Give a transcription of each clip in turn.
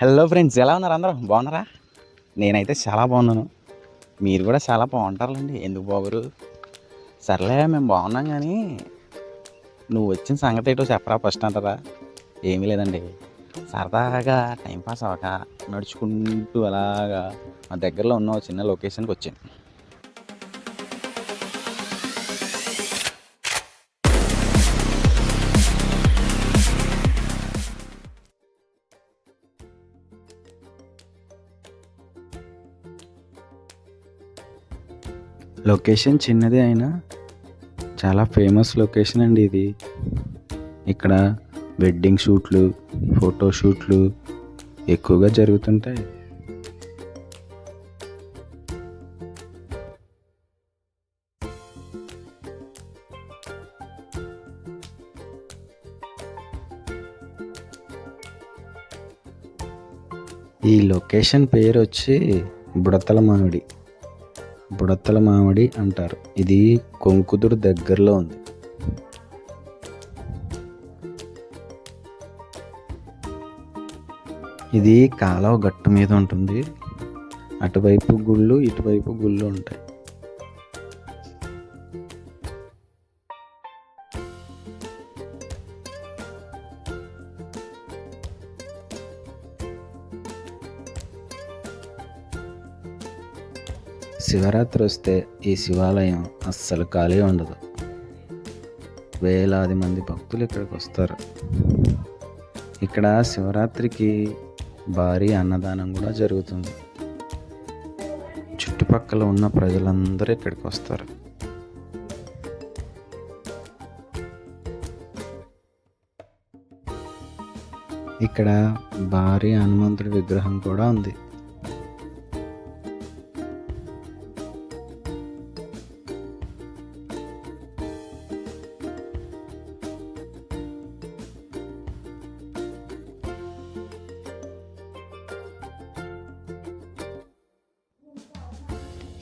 Hello friends, ఎలా ఉన్నారు? అందరూ బాగున్నారా? నేనైతే చాలా బాగున్నాను. మీరు కూడా చాలా బాగుంటారులేండి, ఎందుకు బాగురు? సర్లే, మేము బాగున్నాం. కానీ నువ్వు వచ్చిన సంగతి ఏంటో చెప్పరా ఫస్ట్ అంటారా? ఏమీ లేదండి, సరదాగా టైంపాస్ అవ్వక నడుచుకుంటూ అలాగా మా దగ్గరలో ఉన్న చిన్న లొకేషన్కి వచ్చాను. లొకేషన్ చిన్నదే అయినా చాలా ఫేమస్ లొకేషన్ అండి ఇది. ఇక్కడ వెడ్డింగ్ షూట్లు, ఫోటో షూట్లు ఎక్కువగా జరుగుతుంటాయి. ఈ లొకేషన్ పేరు వచ్చి బుడతల మామిడి అంటారు. ఇది కొంకుదురు దగ్గరలో ఉంది. ఇది కాలువ గట్టు మీద ఉంటుంది. అటువైపు గుళ్ళు, ఇటువైపు గుళ్ళు ఉంటాయి. శివరాత్రి వస్తే ఈ శివాలయం అస్సలు ఖాళీ ఉండదు. వేలాది మంది భక్తులు ఇక్కడికి వస్తారు. ఇక్కడ శివరాత్రికి భారీ అన్నదానం కూడా జరుగుతుంది. చుట్టుపక్కల ఉన్న ప్రజలందరూ ఇక్కడికి వస్తారు. ఇక్కడ భారీ హనుమంతుడి విగ్రహం కూడా ఉంది.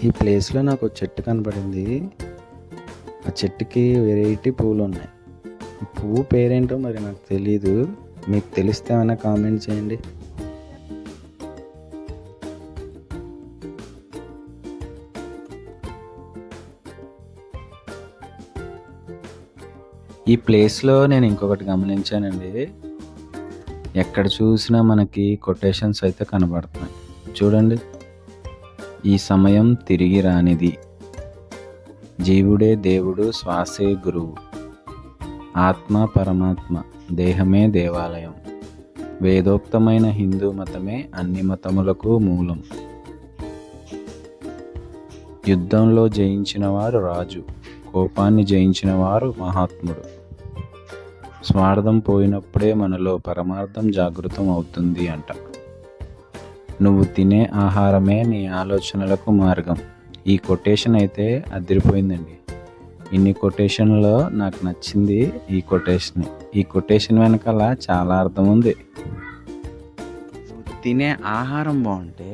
ఈ ప్లేస్లో నాకు ఒక చెట్టు కనపడింది. ఆ చెట్టుకి వెరైటీ పూలు ఉన్నాయి. పువ్వు పేరేంటో మరి నాకు తెలీదు. మీకు తెలిస్తే ఏమైనా కామెంట్ చేయండి. ఈ ప్లేస్లో నేను ఇంకొకటి గమనించానండి. ఎక్కడ చూసినా మనకి కొటేషన్స్ అయితే కనబడుతున్నాయి. చూడండి, ఈ సమయం తిరిగి రానిది, జీవుడే దేవుడు, శ్వాసే గురువు, ఆత్మ పరమాత్మ, దేహమే దేవాలయం, వేదోక్తమైన హిందూ మతమే అన్ని మతములకు మూలం, యుద్ధంలో జయించిన వారు రాజు, కోపాన్ని జయించిన వారు మహాత్ముడు, స్వార్థం పోయినప్పుడే మనలో పరమార్థం జాగృతం అవుతుంది అంట. నువ్వు తినే ఆహారమే నీ ఆలోచనలకు మార్గం. ఈ కొటేషన్ అయితే అదిరిపోయిందండి. ఇన్ని కొటేషన్లో నాకు నచ్చింది ఈ కొటేషన్. ఈ కొటేషన్ వెనకాల చాలా అర్థం ఉంది. నువ్వు తినే ఆహారం బాగుంటే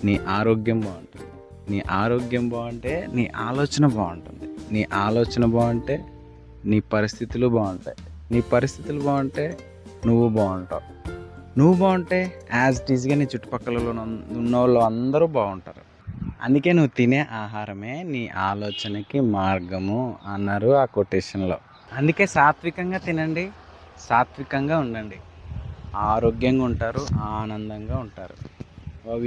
నీ ఆరోగ్యం బాగుంటుంది. నీ ఆరోగ్యం బాగుంటే నీ ఆలోచన బాగుంటుంది. నీ ఆలోచన బాగుంటే నీ పరిస్థితులు బాగుంటాయి. నీ పరిస్థితులు బాగుంటే నువ్వు బాగుంటావు. నువ్వు బాగుంటే యాజ్ ఇట్ ఈజ్గా నీ చుట్టుపక్కల ఉన్న వాళ్ళు అందరూ బాగుంటారు. అందుకే నువ్వు తినే ఆహారమే నీ ఆలోచనకి మార్గము అన్నారు ఆ కొటేషన్లో. అందుకే సాత్వికంగా తినండి, సాత్వికంగా ఉండండి, ఆరోగ్యంగా ఉంటారు, ఆనందంగా ఉంటారు.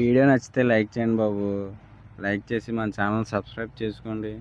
వీడియో నచ్చితే లైక్ చేయండి బాబు. లైక్ చేసి మన ఛానల్ సబ్స్క్రైబ్ చేసుకోండి.